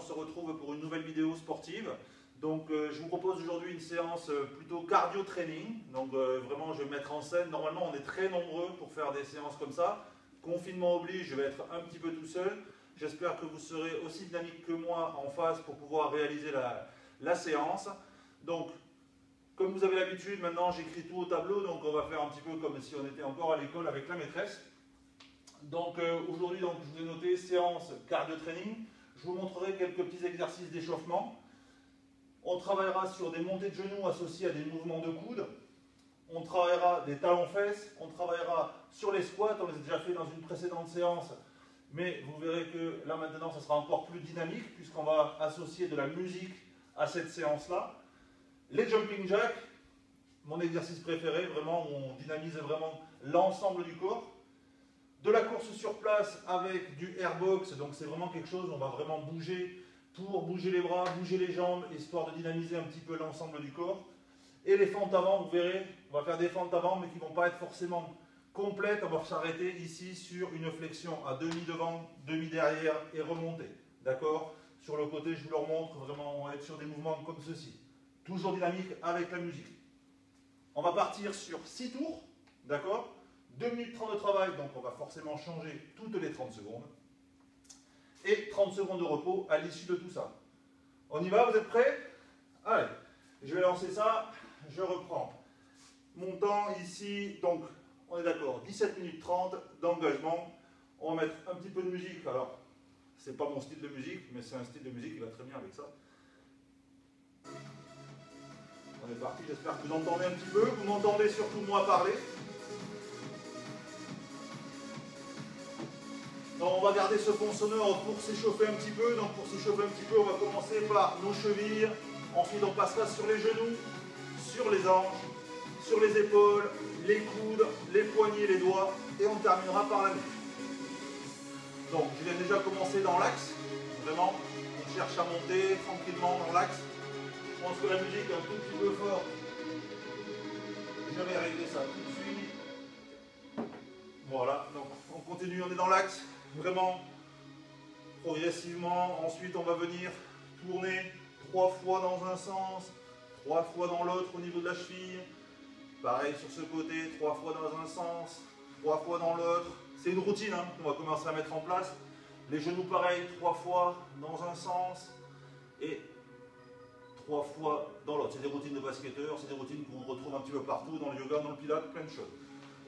se retrouve pour une nouvelle vidéo sportive. Donc je vous propose aujourd'hui une séance plutôt cardio-training. Donc vraiment je vais me mettre en scène. Normalement on est très nombreux pour faire des séances comme ça. Confinement oblige, je vais être un petit peu tout seul. J'espère que vous serez aussi dynamique que moi en face pour pouvoir réaliser la séance. Donc comme vous avez l'habitude, maintenant j'écris tout au tableau. Donc on va faire un petit peu comme si on était encore à l'école avec la maîtresse. Donc aujourd'hui, je vous ai noté séance cardio-training. Je vous montrerai quelques petits exercices d'échauffement. On travaillera sur des montées de genoux associées à des mouvements de coude. On travaillera des talons-fesses. On travaillera sur les squats. On les a déjà fait dans une précédente séance. Mais vous verrez que là maintenant, ça sera encore plus dynamique puisqu'on va associer de la musique à cette séance-là. Les jumping jacks, mon exercice préféré, vraiment, où on dynamise vraiment l'ensemble du corps. De la course sur place avec du airbox, donc c'est vraiment quelque chose où on va vraiment bouger pour bouger les bras, bouger les jambes, histoire de dynamiser un petit peu l'ensemble du corps. Et les fentes avant, vous verrez, on va faire des fentes avant, mais qui ne vont pas être forcément complètes. On va s'arrêter ici sur une flexion à demi devant, demi derrière et remonter. D'accord? Sur le côté, je vous le remontre, vraiment, on va être sur des mouvements comme ceci. Toujours dynamique avec la musique. On va partir sur 6 tours, d'accord? 2 minutes 30 de travail, donc on va forcément changer toutes les 30 secondes. Et 30 secondes de repos à l'issue de tout ça. On y va, vous êtes prêts? Allez, je vais lancer ça, je reprends mon temps ici, donc on est d'accord, 17 minutes 30 d'engagement. On va mettre un petit peu de musique, alors c'est pas mon style de musique, mais c'est un style de musique qui va très bien avec ça. On est parti, j'espère que vous entendez un petit peu, vous m'entendez surtout moi parler. Donc on va garder ce fond sonore pour s'échauffer un petit peu. Donc pour s'échauffer un petit peu, on va commencer par nos chevilles. Ensuite on passera sur les genoux, sur les hanches, sur les épaules, les coudes, les poignets, les doigts. Et on terminera par la nuque. Donc je viens déjà commencer dans l'axe. Vraiment, on cherche à monter tranquillement dans l'axe. Je pense que la musique est un tout petit peu forte. Je vais régler ça tout de suite. Voilà, donc on continue, on est dans l'axe. Vraiment progressivement. Ensuite, on va venir tourner 3 fois dans un sens, 3 fois dans l'autre au niveau de la cheville. Pareil sur ce côté, 3 fois dans un sens, 3 fois dans l'autre. C'est une routine qu'on va commencer à mettre en place. Les genoux, pareil, 3 fois dans un sens et 3 fois dans l'autre. C'est des routines de basketteurs, c'est des routines qu'on retrouve un petit peu partout dans le yoga, dans le pilates, plein de choses.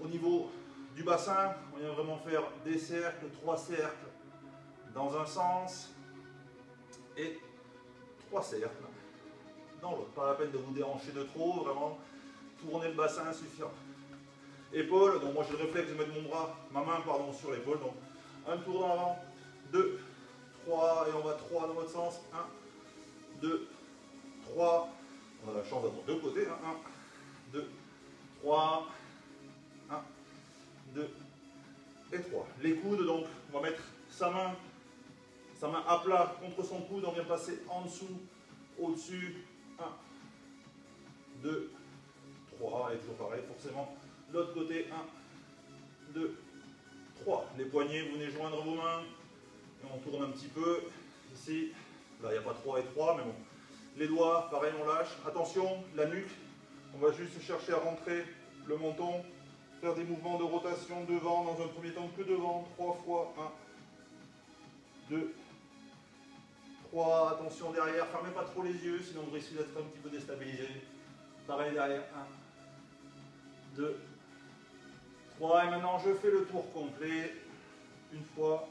Au niveau du bassin, on vient vraiment faire des cercles, 3 cercles dans un sens et 3 cercles dans l'autre. Pas la peine de vous déhancher de trop, vraiment tourner le bassin suffisant. Épaules, donc moi j'ai le réflexe de mettre ma main sur l'épaule. Donc un tour dans l'avant, 2, 3 et on va 3 dans l'autre sens, 1, 2, 3. On a la chance d'avoir 2 côtés, 1, 2, 3, 1, 2 et 3. Les coudes, donc on va mettre sa main à plat contre son coude, on vient passer en dessous, au-dessus, 1, 2, 3, et toujours pareil, forcément, l'autre côté, 1, 2, 3. Les poignets, vous venez joindre vos mains, et on tourne un petit peu, ici, là il n'y a pas 3 et 3, mais bon. Les doigts, pareil, on lâche. Attention, la nuque, on va juste chercher à rentrer le menton. Faire des mouvements de rotation devant, dans un premier temps que devant, 3 fois, 1, 2, 3, attention derrière, fermez pas trop les yeux, sinon vous risquez d'être un petit peu déstabilisé. Pareil derrière, 1, 2, 3, et maintenant je fais le tour complet, 1 fois,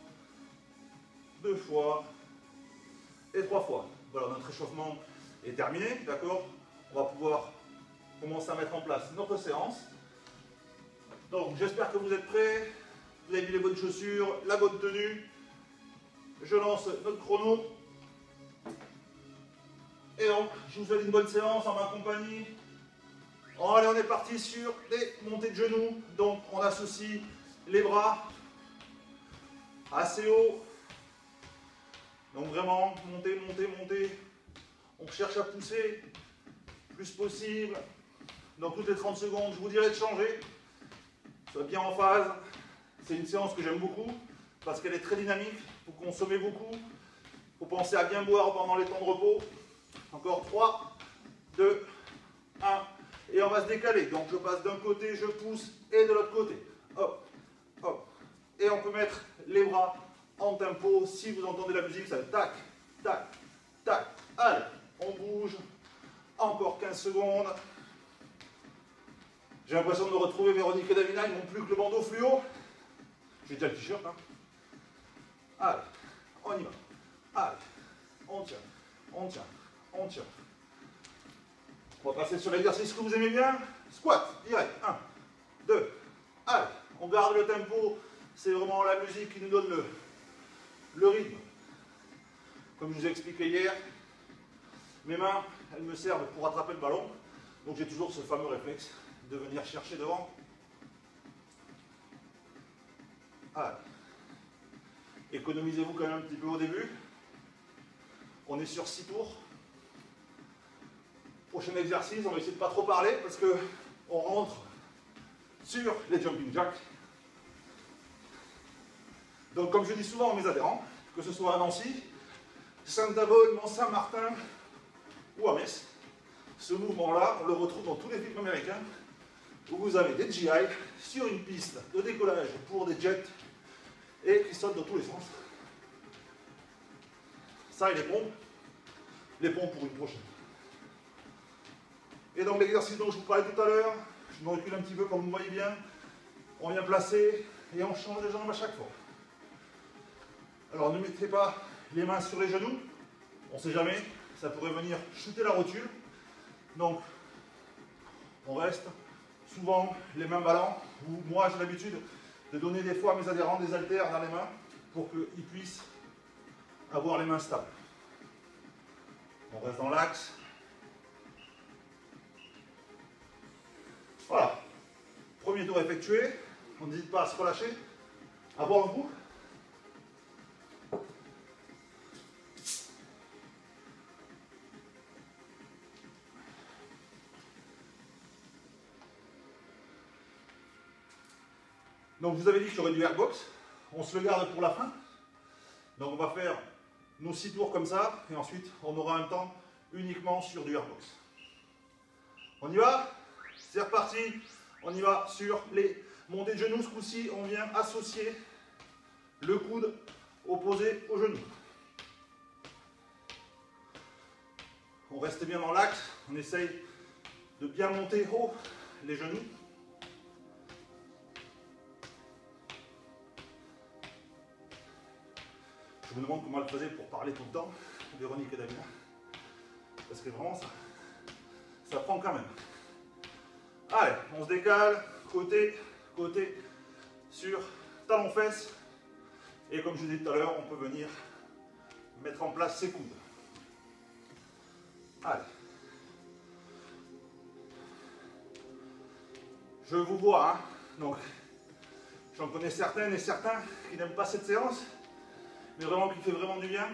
2 fois, et 3 fois. Voilà, notre échauffement est terminé, d'accord? On va pouvoir commencer à mettre en place notre séance. Donc j'espère que vous êtes prêts, vous avez mis les bonnes chaussures, la bonne tenue. Je lance notre chrono. Et donc, je vous souhaite une bonne séance en ma compagnie. Allez, on est parti sur les montées de genoux. Donc on associe les bras assez haut. Donc vraiment, monter, monter, monter. On cherche à pousser le plus possible. Dans toutes les 30 secondes, je vous dirai de changer. Soit bien en phase. C'est une séance que j'aime beaucoup parce qu'elle est très dynamique. Vous consommez beaucoup. faut penser à bien boire pendant les temps de repos. Encore 3, 2, 1. Et on va se décaler. Donc je passe d'un côté, je pousse, et de l'autre côté. Hop, hop. Et on peut mettre les bras en tempo. Si vous entendez la musique, ça va tac, tac, tac. Allez, on bouge. Encore 15 secondes. J'ai l'impression de me retrouver Véronique et Davina, ils n'ont plus que le bandeau fluo. J'ai déjà le t-shirt. Hein. Allez, on y va. Allez, on tient, on tient, on tient. On va passer sur l'exercice que vous aimez bien. Squat, direct. 1, 2, allez. On garde le tempo. C'est vraiment la musique qui nous donne le rythme. Comme je vous ai expliqué hier, mes mains, elles me servent pour attraper le ballon. Donc j'ai toujours ce fameux réflexe de venir chercher devant. Allez. Économisez-vous quand même un petit peu au début. On est sur 6 tours. Prochain exercice, on va essayer de ne pas trop parler parce que on rentre sur les jumping jacks. Donc comme je dis souvent à mes adhérents, que ce soit à Nancy, Saint-Avold, Mont-Saint-Martin ou à Metz, ce mouvement-là, on le retrouve dans tous les films américains où vous avez des GI sur une piste de décollage pour des jets et qui sautent dans tous les sens. Ça et les pompes pour une prochaine. Et donc l'exercice dont je vous parlais tout à l'heure, je me recule un petit peu comme vous voyez bien, on vient placer et on change les jambes à chaque fois. Alors ne mettez pas les mains sur les genoux, on ne sait jamais, ça pourrait venir shooter la rotule. Donc on reste souvent les mains ballants, ou moi j'ai l'habitude de donner des fois à mes adhérents des haltères dans les mains pour qu'ils puissent avoir les mains stables. On reste dans l'axe. Voilà. Premier tour effectué. On n'hésite pas à se relâcher, à boire un coup. Donc je vous avais dit que j'aurais du airbox. On se le garde pour la fin. Donc on va faire nos 6 tours comme ça. Et ensuite on aura un temps uniquement sur du airbox. On y va? C'est reparti. On y va sur les montées de genoux. Ce coup-ci, on vient associer le coude opposé au genou. On reste bien dans l'axe. On essaye de bien monter haut les genoux. Je me demande comment elle faisait pour parler tout le temps, Véronique et Davina. Parce que vraiment, ça prend quand même. Allez, on se décale, côté, côté, sur talon-fesse. Et comme je vous ai dit tout à l'heure, on peut venir mettre en place ses coudes. Allez. Je vous vois, hein. Donc, j'en connais certaines et certains qui n'aiment pas cette séance, mais vraiment qui fait vraiment du bien.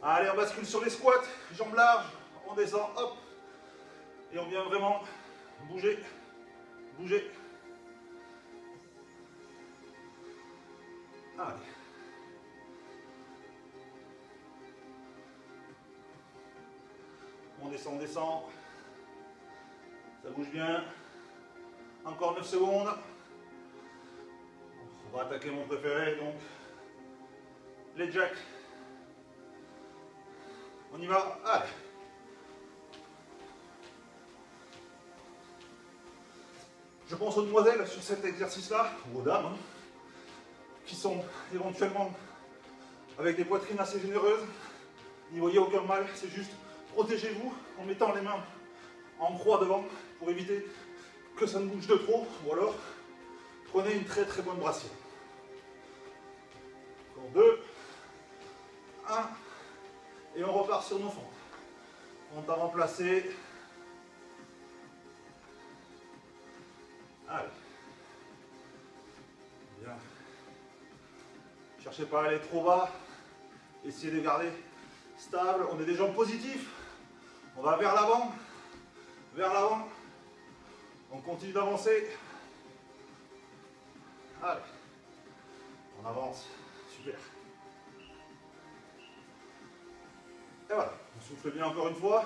Allez, on bascule sur les squats, jambes larges, on descend, hop, et on vient vraiment bouger, bouger. Allez. On descend, on descend. Ça bouge bien. Encore 9 secondes. On va attaquer mon préféré, donc les jacks. On y va. Allez. Je pense aux demoiselles sur cet exercice-là, ou aux dames, hein, qui sont éventuellement avec des poitrines assez généreuses. N'y voyez aucun mal, c'est juste protégez-vous en mettant les mains en croix devant pour éviter que ça ne bouge de trop, ou alors prenez une très très bonne brassière. Encore 2, 1, et on repart sur nos fentes. On t'a remplacé. Allez. Bien. Cherchez pas à aller trop bas. Essayez de garder stable. On est des jambes positifs. On va vers l'avant. Vers l'avant. On continue d'avancer. On avance. Super. Et voilà. On souffle bien encore une fois.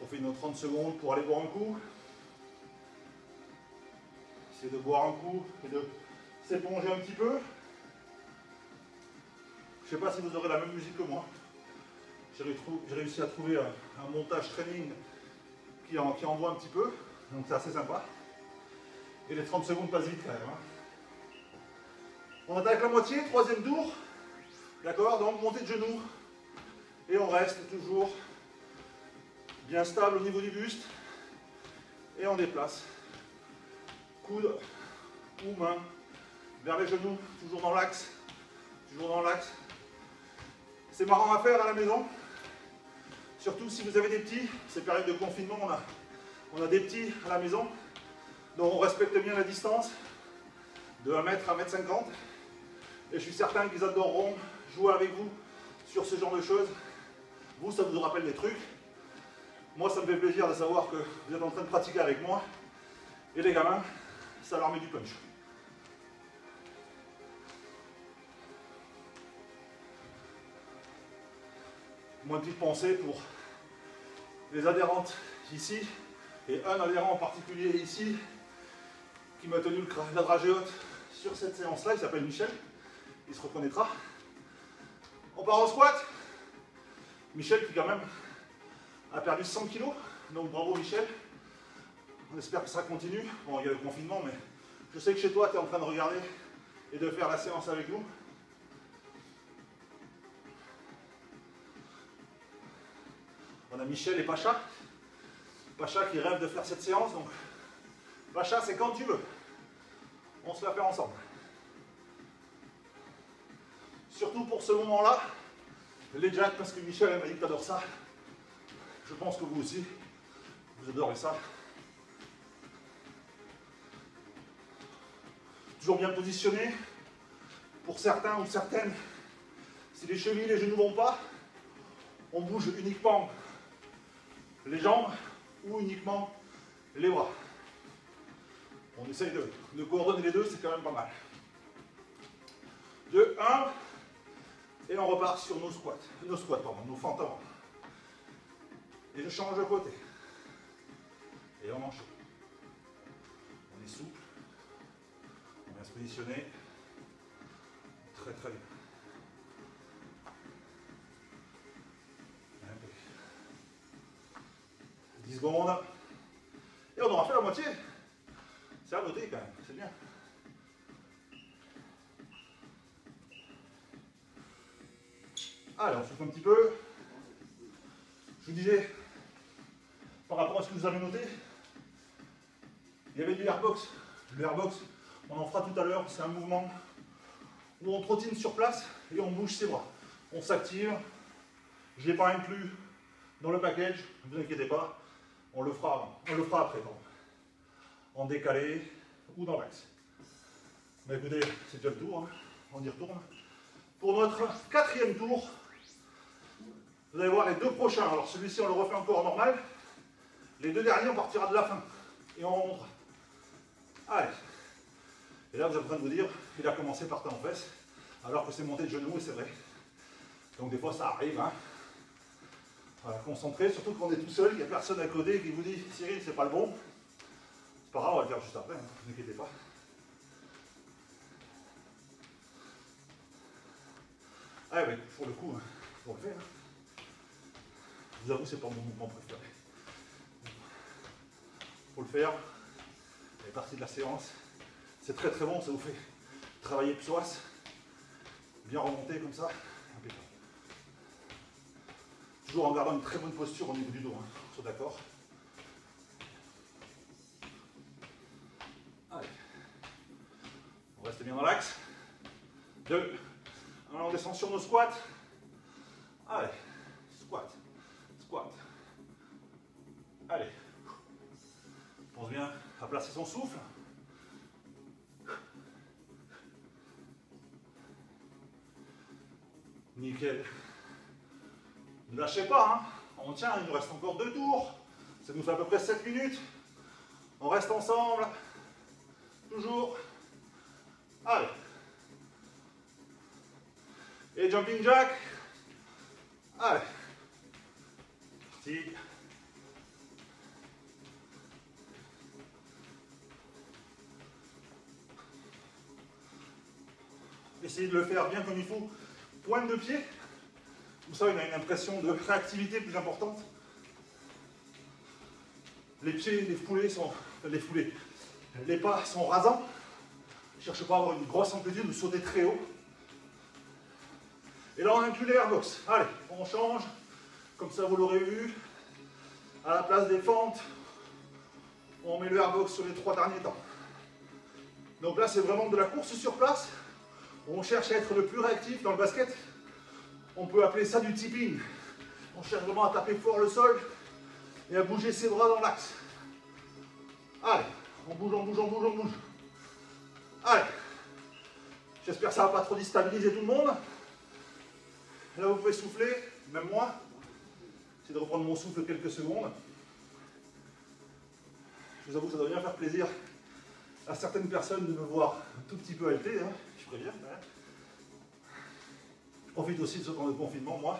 On fait nos 30 secondes pour aller boire un coup. Essayez de boire un coup et de s'éponger un petit peu. Je ne sais pas si vous aurez la même musique que moi. J'ai réussi à trouver un montage training qui envoie un petit peu. Donc c'est assez sympa. Et les 30 secondes passent vite quand même. On attaque la moitié, troisième tour. D'accord, donc montée de genoux. Et on reste toujours bien stable au niveau du buste. Et on déplace. Coude ou main vers les genoux, toujours dans l'axe. Toujours dans l'axe. C'est marrant à faire à la maison. Surtout si vous avez des petits. Ces périodes de confinement, on a des petits à la maison. Donc on respecte bien la distance de 1 mètre à 1 mètre 50. Et je suis certain qu'ils adoreront jouer avec vous sur ce genre de choses. Vous, ça vous rappelle des trucs. Moi, ça me fait plaisir de savoir que vous êtes en train de pratiquer avec moi. Et les gamins, ça leur met du punch. Moi, une petite pensée pour les adhérentes ici, et un adhérent en particulier ici, qui m'a tenu la dragée haute sur cette séance-là. Il s'appelle Michel, il se reconnaîtra. On part en squat. Michel qui quand même a perdu 100 kg, donc bravo Michel. On espère que ça continue. Bon, il y a le confinement, mais je sais que chez toi, tu es en train de regarder et de faire la séance avec nous. On a Michel et Pacha. Pacha qui rêve de faire cette séance, donc Pacha, c'est quand tu veux. On se la fait ensemble. Surtout pour ce moment-là, les jacks, parce que Michel m'a dit que tu adores ça. Je pense que vous aussi, vous adorez ça. Toujours bien positionné. Pour certains ou certaines, si les chevilles et les genoux ne vont pas, on bouge uniquement les jambes ou uniquement les bras. On essaye de coordonner les deux, c'est quand même pas mal. 2, 1, et on repart sur nos squats, nos fentes avant. Et je change de côté. Et on enchaîne. On est souple. On vient se positionner. Très très bien. 10 secondes. Et on aura fait la moitié. C'est à noter quand même, c'est bien. Allez, on souffle un petit peu. Je vous disais, par rapport à ce que vous avez noté, il y avait du airbox. Le airbox, on en fera tout à l'heure, c'est un mouvement où on trottine sur place et on bouge ses bras. On s'active. Je ne l'ai pas inclus dans le package, ne vous inquiétez pas, on le fera avant. On le fera après, pardon. En décalé ou dans l'axe. Mais écoutez, c'est déjà le tour, hein. On y retourne. Pour notre 4e tour, vous allez voir les 2 prochains. Alors celui-ci, on le refait encore normal. Les 2 derniers, on partira de la fin. Et on remontera. Allez. Et là, vous êtes en train de vous dire, il a commencé par en fesses, alors que c'est monté de genoux, et c'est vrai. Donc des fois, ça arrive. Hein. Voilà, concentré, surtout quand on est tout seul, il n'y a personne à côté qui vous dit, Cyril, c'est pas le bon. C'est pas grave, on va le faire juste après, hein, ne vous inquiétez pas. Ah oui, pour le coup, il faut le faire. Je vous avoue, c'est pas mon mouvement préféré. Il faut le faire. Ça fait partie de la séance. C'est très très bon, ça vous fait travailler le psoas. Bien remonter comme ça. Impeccable. Toujours en gardant une très bonne posture au niveau du dos, hein. On soit d'accord. Allez. On reste bien dans l'axe. 2. Alors on descend sur nos squats. Allez. Squat. Squat. Allez. On pense bien à placer son souffle. Nickel. Ne lâchez pas, hein. On tient, il nous reste encore 2 tours. Ça nous fait à peu près 7 minutes. On reste ensemble. Toujours Et jumping jack. Allez. Parti. Essayez de le faire bien comme il faut. Pointe de pied. Comme ça, on a une impression de réactivité plus importante. Les pieds, les pas sont rasants. Ne cherchez pas à avoir une grosse amplitude ou sauter très haut. Et là, on inclut les airbox. Allez, on change. Comme ça, vous l'aurez vu. À la place des fentes, on met le airbox sur les 3 derniers temps. Donc là, c'est vraiment de la course sur place. On cherche à être le plus réactif dans le basket. On peut appeler ça du tipping. On cherche vraiment à taper fort le sol et à bouger ses bras dans l'axe. Allez, on bouge, on bouge, on bouge, on bouge. Allez. J'espère que ça ne va pas trop déstabiliser tout le monde. Là, vous pouvez souffler, même moi. J'essaie de reprendre mon souffle quelques secondes. Je vous avoue que ça doit bien faire plaisir à certaines personnes de me voir un tout petit peu halté, hein, je préviens. Je profite aussi de ce temps de confinement, moi,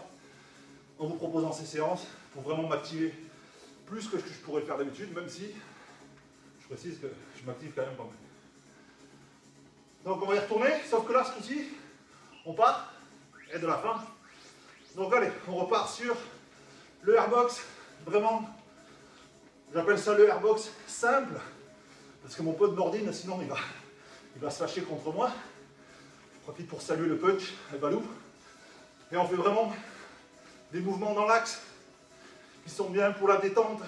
en vous proposant ces séances pour vraiment m'activer plus que ce que je pourrais faire d'habitude, même si je précise que je m'active quand même pas mal. Donc on va y retourner, sauf que là, ce coup-ci, on part, et de la fin. Donc allez, on repart sur le airbox, vraiment, j'appelle ça le airbox simple, parce que mon pote Nordine, sinon il va se fâcher contre moi. Je profite pour saluer le punch, le balou. Et on fait vraiment des mouvements dans l'axe qui sont bien pour la détente,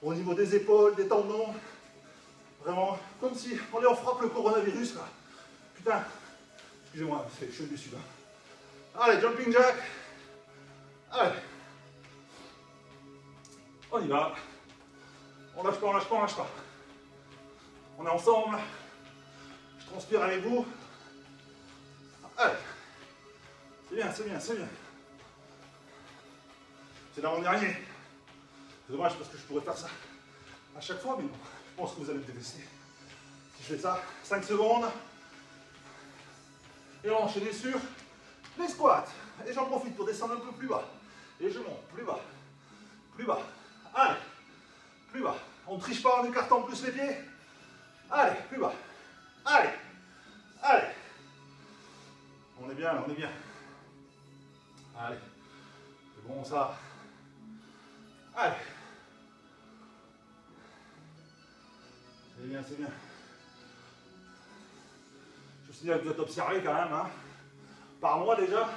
au niveau des épaules, des tendons. Vraiment, comme si on est en frappe le coronavirus là. Putain, excusez-moi, c'est chaud du sud. Allez, jumping jack. Allez. On y va. On lâche pas, on lâche pas, on lâche pas. On est ensemble. Je transpire avec vous. Allez. C'est bien, c'est bien, c'est bien. C'est l'avant-dernier. C'est dommage parce que je pourrais faire ça à chaque fois, mais bon, je pense que vous allez me détester. Si je fais ça, 5 secondes. Et on enchaîne sur les squats. Et j'en profite pour descendre un peu plus bas. Et je monte plus bas. Plus bas. Allez. Plus bas. On ne triche pas en écartant plus les pieds. Allez, plus bas. Allez. Allez. On est bien, là, on est bien. Allez. C'est bon ça. Allez. C'est bien, c'est bien. Je vous signale que vous êtes observé quand même, hein, par moi déjà,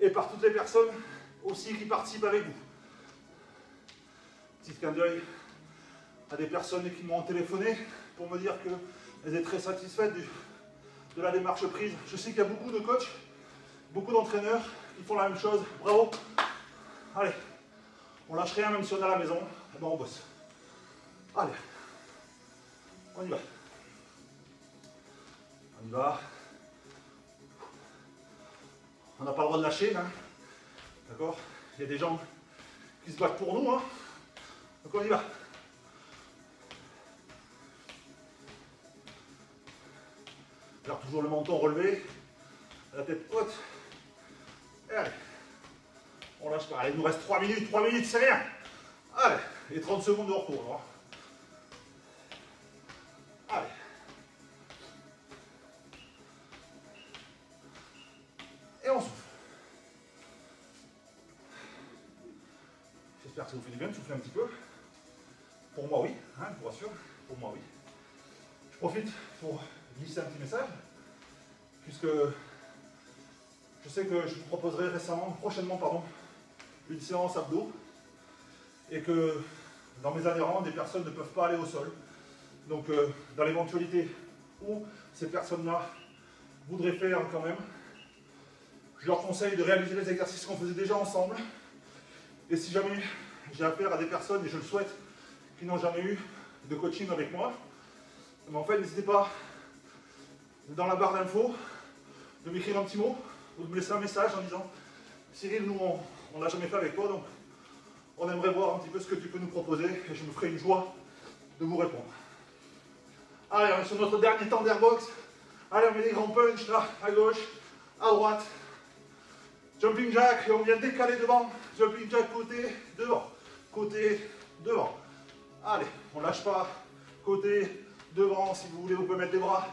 et par toutes les personnes aussi qui participent avec vous. Petit clin d'œil à des personnes qui m'ont téléphoné pour me dire qu'elles étaient très satisfaites de la démarche prise. Je sais qu'il y a beaucoup de coachs, beaucoup d'entraîneurs qui font la même chose. Bravo. Allez, on lâche rien même si on est à la maison. Et ben on bosse. Allez, on y va. On y va. On n'a pas le droit de lâcher, hein. D'accord? Il y a des gens qui se battent pour nous, hein. Donc on y va. Garde toujours le menton relevé, la tête haute. Et allez. On lâche pas. Allez, il nous reste 3 minutes, c'est rien. Allez, et 30 secondes de repos. Alors. Allez. Et on souffle. J'espère que ça vous fait du bien de souffler un petit peu. Pour moi, oui, hein, je vous rassure. Pour moi, oui. Je profite pour glisser un petit message, puisque je sais que je vous proposerai prochainement, une séance abdos, et que dans mes adhérents, des personnes ne peuvent pas aller au sol. Donc, dans l'éventualité où ces personnes-là voudraient faire quand même, je leur conseille de réaliser les exercices qu'on faisait déjà ensemble. Et si jamais j'ai affaire à des personnes, et je le souhaite, qui n'ont jamais eu de coaching avec moi, mais en fait, n'hésitez pas, dans la barre d'infos, de m'écrire un petit mot, ou de me laisser un message en disant « Cyril, nous, on ne l'a jamais fait avec toi, donc on aimerait voir un petit peu ce que tu peux nous proposer, et je me ferai une joie de vous répondre. » Allez, on est sur notre dernier temps d'airbox. Allez, on met des grands punch là, à gauche, à droite. Jumping jack, et on vient décaler devant. Jumping jack côté, devant. Côté, devant. Allez, on lâche pas. Côté, devant. Si vous voulez, vous pouvez mettre les bras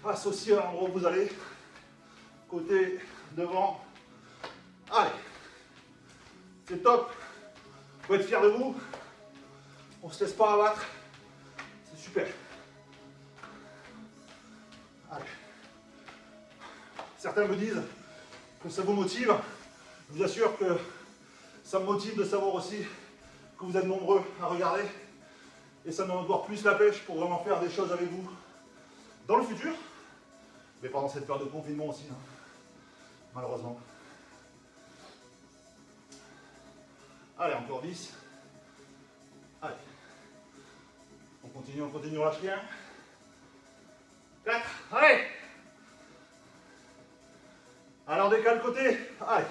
associés à l'endroit où vous allez. Côté, devant. Allez. C'est top. Vous pouvez être fiers de vous. On ne se laisse pas abattre. C'est super. Allez. Certains me disent que ça vous motive. Je vous assure que ça me motive de savoir aussi que vous êtes nombreux à regarder. Et ça me donne encore plus la pêche pour vraiment faire des choses avec vous dans le futur. Mais pendant cette période de confinement aussi, hein, malheureusement. Allez, encore 10. Allez. On continue, on lâche rien. 4, allez. Alors on décale côté, allez.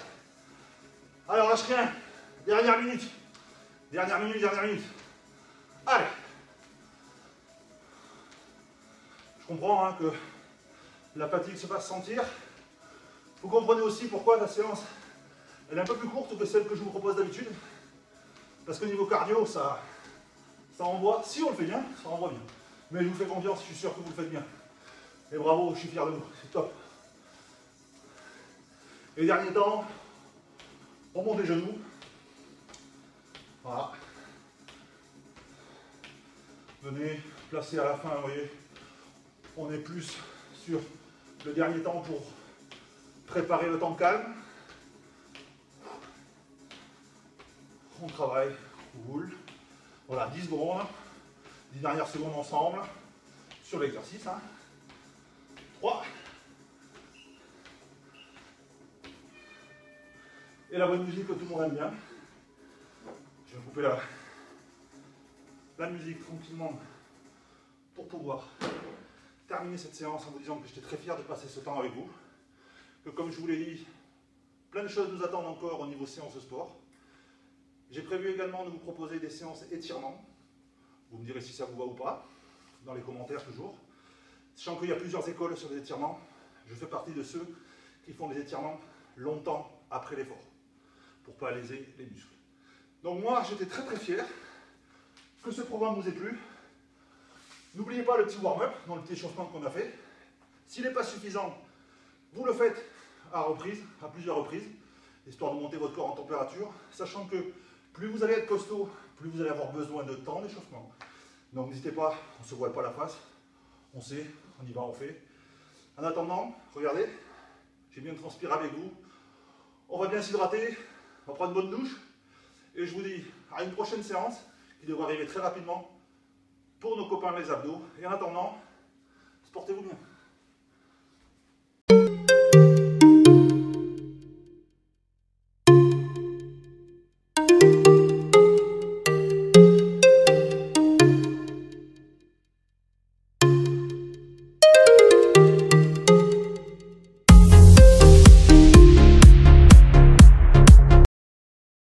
Allez, on lâche rien. Dernière minute. Dernière minute, dernière minute. Allez. Je comprends hein, que la fatigue se fasse sentir. Vous comprenez aussi pourquoi la séance elle est un peu plus courte que celle que je vous propose d'habitude. Parce qu'au niveau cardio, ça envoie, si on le fait bien, ça envoie bien. Mais je vous fais confiance, je suis sûr que vous le faites bien. Et bravo, je suis fier de vous, c'est top. Et dernier temps, on monte les genoux. Voilà. Venez placer à la fin, vous voyez, on est plus sur le dernier temps pour préparer le temps calme. On travaille, roule. Voilà, 10 secondes, 10 dernières secondes ensemble sur l'exercice. Hein. 3. Et la bonne musique que tout le monde aime bien. Je vais couper la musique tranquillement pour pouvoir terminer cette séance en vous disant que j'étais très fier de passer ce temps avec vous. Que comme je vous l'ai dit, plein de choses nous attendent encore au niveau séance de sport. J'ai prévu également de vous proposer des séances étirements. Vous me direz si ça vous va ou pas, dans les commentaires toujours. Sachant qu'il y a plusieurs écoles sur les étirements, je fais partie de ceux qui font des étirements longtemps après l'effort, pour ne pas léser les muscles. Donc moi, j'étais très très fier que ce programme vous ait plu. N'oubliez pas le petit warm-up, dans le petit échauffement qu'on a fait. S'il n'est pas suffisant, vous le faites à plusieurs reprises, histoire de monter votre corps en température, sachant que plus vous allez être costaud, plus vous allez avoir besoin de temps d'échauffement. Donc n'hésitez pas, on ne se voile pas la face, on sait, on y va, on fait. En attendant, regardez, j'ai bien transpiré avec vous, on va bien s'hydrater, on va prendre une bonne douche, et je vous dis à une prochaine séance qui devrait arriver très rapidement pour nos copains les abdos. Et en attendant, portez-vous bien.